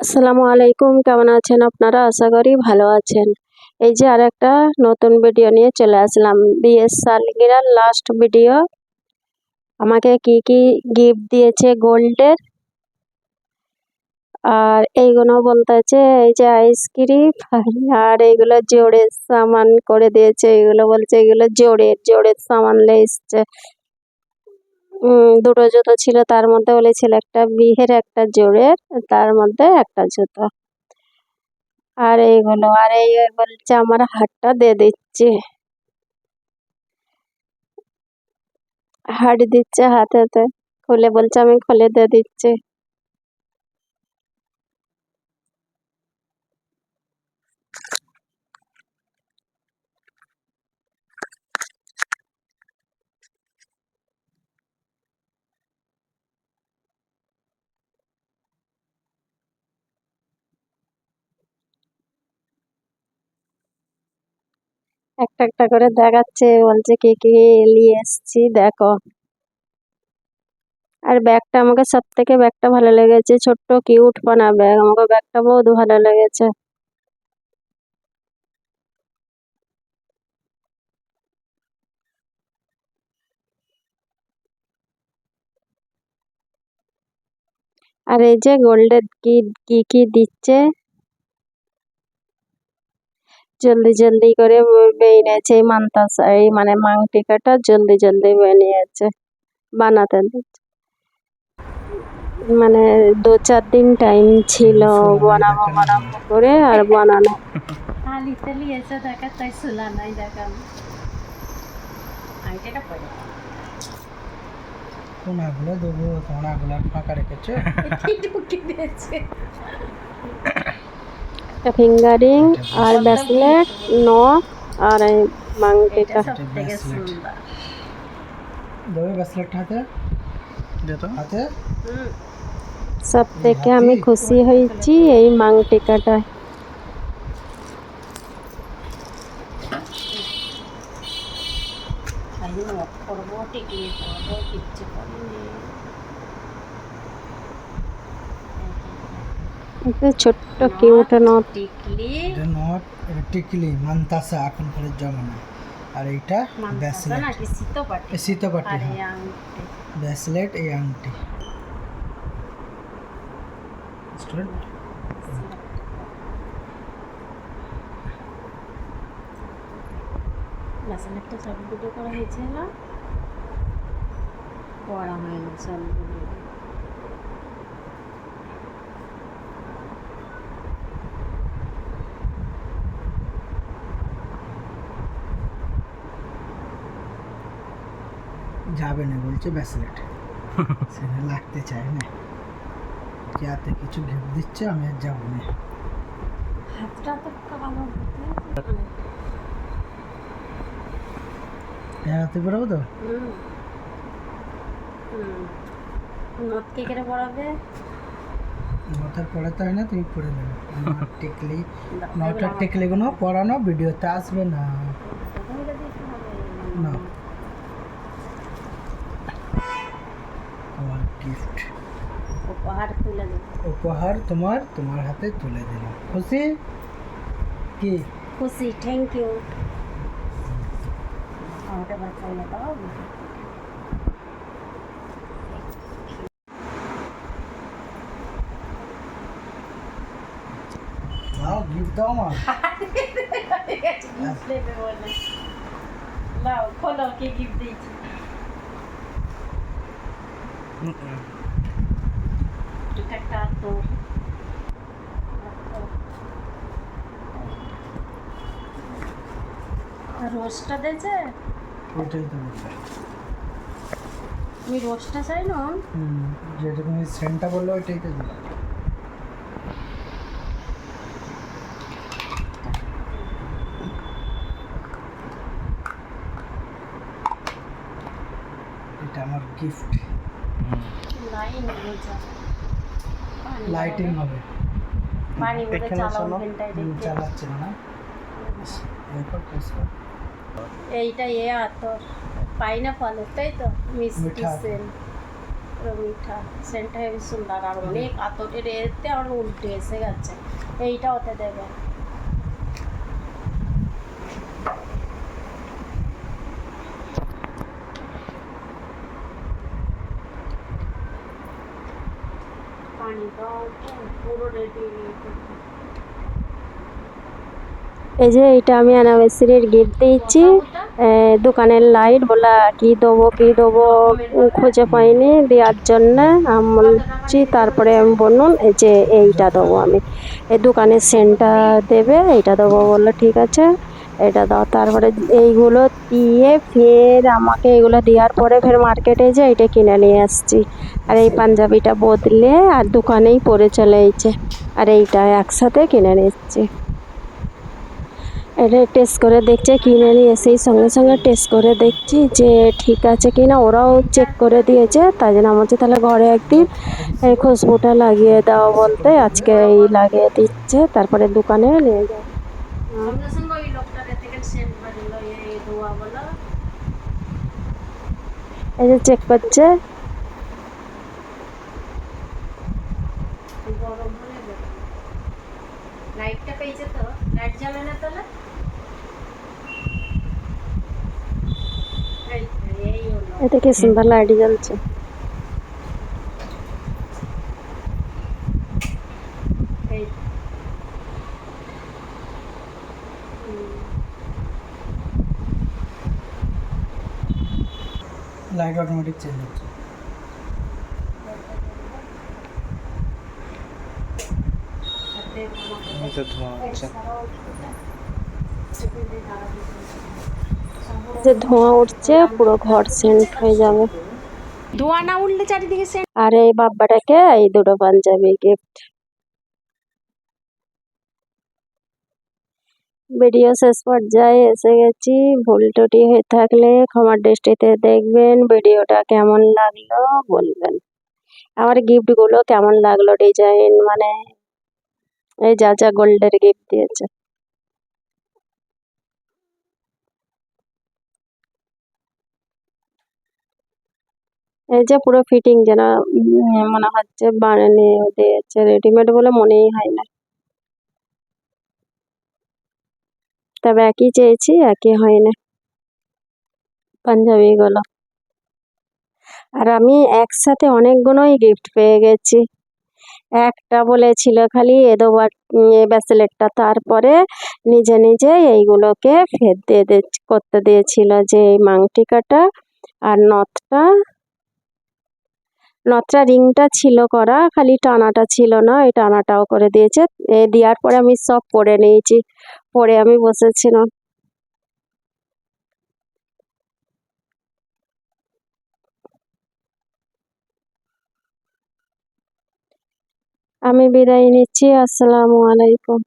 আসসালামু আলাইকুম, কেমন আছেন আপনারা? আশা করি ভালো আছেন। এই যে আরেকটা নতুন ভিডিও নিয়ে চলে আসলাম। বিয়ের সালগিরার লাস্ট ভিডিও। আমাকে কি কি গিফট দিয়েছে গোল্ডের, আর এইগুলো বলতেছে এই যে আইসক্রিম আর এইগুলো জোড়ের সামান করে দিয়েছে। এগুলো বলছে এগুলো জোড়ের সামান লেগেছে। দুটো জুতো ছিল, তার মধ্যে বলেছিল একটা বিয়ের একটা জোড়ের, তার মধ্যে একটা জুতো। আর এইগুলো আর এই বলছে আমার হাতটা দিয়ে দিচ্ছে, হাট দিচ্ছে হাতেতে, খুলে বলছে আমি খুলে দিয়ে দিচ্ছি। একটা একটা করে দেখাচ্ছে, বলছে কি কি নিয়ে এসছি দেখো। আর ব্যাগটা আমাকে সব থেকে ব্যাগটা ভালো লেগেছে, ছোট্ট কিউট পানা ব্যাগ, আমাকে ব্যাগটা বহুত ভালো লেগেছে। আর এই যে গোল্ডের কি কি কি দিচ্ছে, জলদি জলদি করে বেরিয়েছে এই মানতাসা, এই মানে মাংটিকাটা জলদি জলদি বেরিয়েছে বানাতে দিচ্ছে। মানে 2-4 দিন টাইম ছিল বানাবো বানাবো করে, আর বানানো হালিতে লিয়েছে দেখা, তাই সোলা নাই দেখাম। আইটাটা পড়ে কোনাগুলো দেবো, কোনাগুলো ফাঁকা রেখেছে। ঢুকি দিয়েছে একটা ফিঙ্গারিং আর ব্রেসলেট, নখ আর এই মাংটিটা। সব থেকে সুন্দর। দেবে ব্রেসলেট হাতে, দে তো হাতে। সব থেকে আমি খুশি হয়েছি এই মাংটিকাটায়। করবো টিকলি করবো, কিচ্ছু করিনি। একটা ছোট্ট কিউট নথ, টিকলি নট টিকলি মানতাসা এখনকার জমানা। আর এইটা ব্রেসলেট নাকি শীতপাটি, শীতপাটি, আর এই হ্যাঁ আংটি। ব্রেসলেট, এই আংটি। ব্রেসলেটটা সব ভিডিও করা হয়েছে না, করা হয়নি সব ভিডিও। যাবে না বলছে ব্রেসলেট, সেটা লাগতে চায় না। যাতে কিছু গিফট দিচ্ছে, আমি আর যাবো না। হাতটা তো কালো বেড়াতে বেরোবো তো। নথ কে করে পড়াবে? মাথার পড়াতে হয় না, তুমি পড়ে নেবে। আমার টিকলি নটার টিকলিগুলো পড়ানো ভিডিওতে আসবে না। না, তোমার গিফট, উপহার তুলে দেবো। উপহার তোমার হাতে তুলে দিলাম। খুশি কি? খুশি, থ্যাংক ইউ। আমাকে বাঁচাইলে দাও। নাও গিফট দাও আমার। গিফট নেবে বলে নাও, খোলো কি গিফট দিয়েছি। এটা কাটো, রোজটা দিয়েছে। ওইটাই তো বলবে। তুমি রোজটা চাই না? যেটা তুমি সেন্টটা বললো ওইটাই তো দিলাম। এটা আমার গিফট। লাইন রোজা লাইটিং হবে। পানি ভরে চালাও ঘন্টায় দেখতে। চালাচ্ছে না এরপর পুষ্পা। এইটা আতর পাইনাপল, তাই তো মিষ্টি সেন্ট। পুরো মিঠা, সেন্টটা হেবি সুন্দর। আর অনেক আতরের এতে আমার উল্টে এসে গেছে। এইটা ওতে দেবে। পানিটাও পুরো রেডি। এই যে এটা আমি অ্যানিভার্সারির গিফট দিয়েছি। দোকানের লাইট বলা কি দেবো খুঁজে পাইনি দেওয়ার জন্য আমি বলছি, তারপরে আমি বললাম এই যে এইটা দেবো আমি, এই দোকানের সেন্টটা দেবে, এইটা দেবো। বললো ঠিক আছে এটা দাও। তারপরে এইগুলো দিয়ে ফের আমাকে এগুলো দেওয়ার পরে ফের মার্কেটে যে এটা কিনে নিয়ে আসছি। আর এই পাঞ্জাবিটা বদলে আর দোকানেই পরে চলে এসেছে। আর এইটা একসাথে কিনে নিচ্ছি। এটা টেস্ট করে দেখছে, কিনে নিয়ে এসেই সঙ্গে সঙ্গে টেস্ট করে দেখছি যে ঠিক আছে কিনা। ওরাও চেক করে দিয়েছে, তাই জন্য আমার হচ্ছে তাহলে ঘরে একদিন এই খুশবুটা লাগিয়ে দাও বলতে আজকে এই লাগিয়ে দিচ্ছে। তারপরে দোকানে নিয়ে যাও। সঙ্গে সঙ্গে ওই লোকটার থেকে সেন্ট বাড়িল এই ধোয়া বলো। এই যে চেক করছে, গরম হলে লাইটটা পেয়েছে তো, লাইট জ্বালে না তাহলে। এটা কি সুন্দর লাইট জ্বলছে। লাইট অটোমেটিক চেঞ্জ হচ্ছে। যে ধোঁয়া উঠছে পুরো ঘর সেন্ট হয়ে যাবে। ধোঁয়া না উঠলে চারিদিকে সেন্ট। আর এই বাব্বাটাকে এই দুটো পাঞ্জাবি গিফট। ভিডিও শেষ পর্যায়ে এসে গেছি। ভুল ত্রুটি হয়ে থাকলে ক্ষমার দৃষ্টিতে দেখবেন। ভিডিওটা কেমন লাগলো বলবেন। আমার গিফটগুলো কেমন লাগলো, ডিজাইন মানে এই যা যা গোল্ডের গিফট দিয়েছে। এই যে পুরো ফিটিং যেন মনে হচ্ছে বানিয়ে দিয়েছে, রেডিমেড বলে মনেই হয় না। তবে একই চেয়েছি, একই হয় না পাঞ্জাবিগুলো। আর আমি একসাথে অনেকগুলোই গিফট পেয়ে গেছি। একটা বলেছিল খালি এ দেবো ব্যাসলেটটা, তারপরে নিজে নিজে এইগুলোকে ফের করতে দিয়েছিল যে এই মাংটিকাটা আর নথটা রিংটা ছিল করা, খালি টানাটা ছিল না, এই টানাটাও করে দিয়েছে। দেওয়ার পরে আমি সব পরে নিয়েছি, পরে আমি বসেছিলাম। আমি বিদায় নিচ্ছি। আসসালামু আলাইকুম।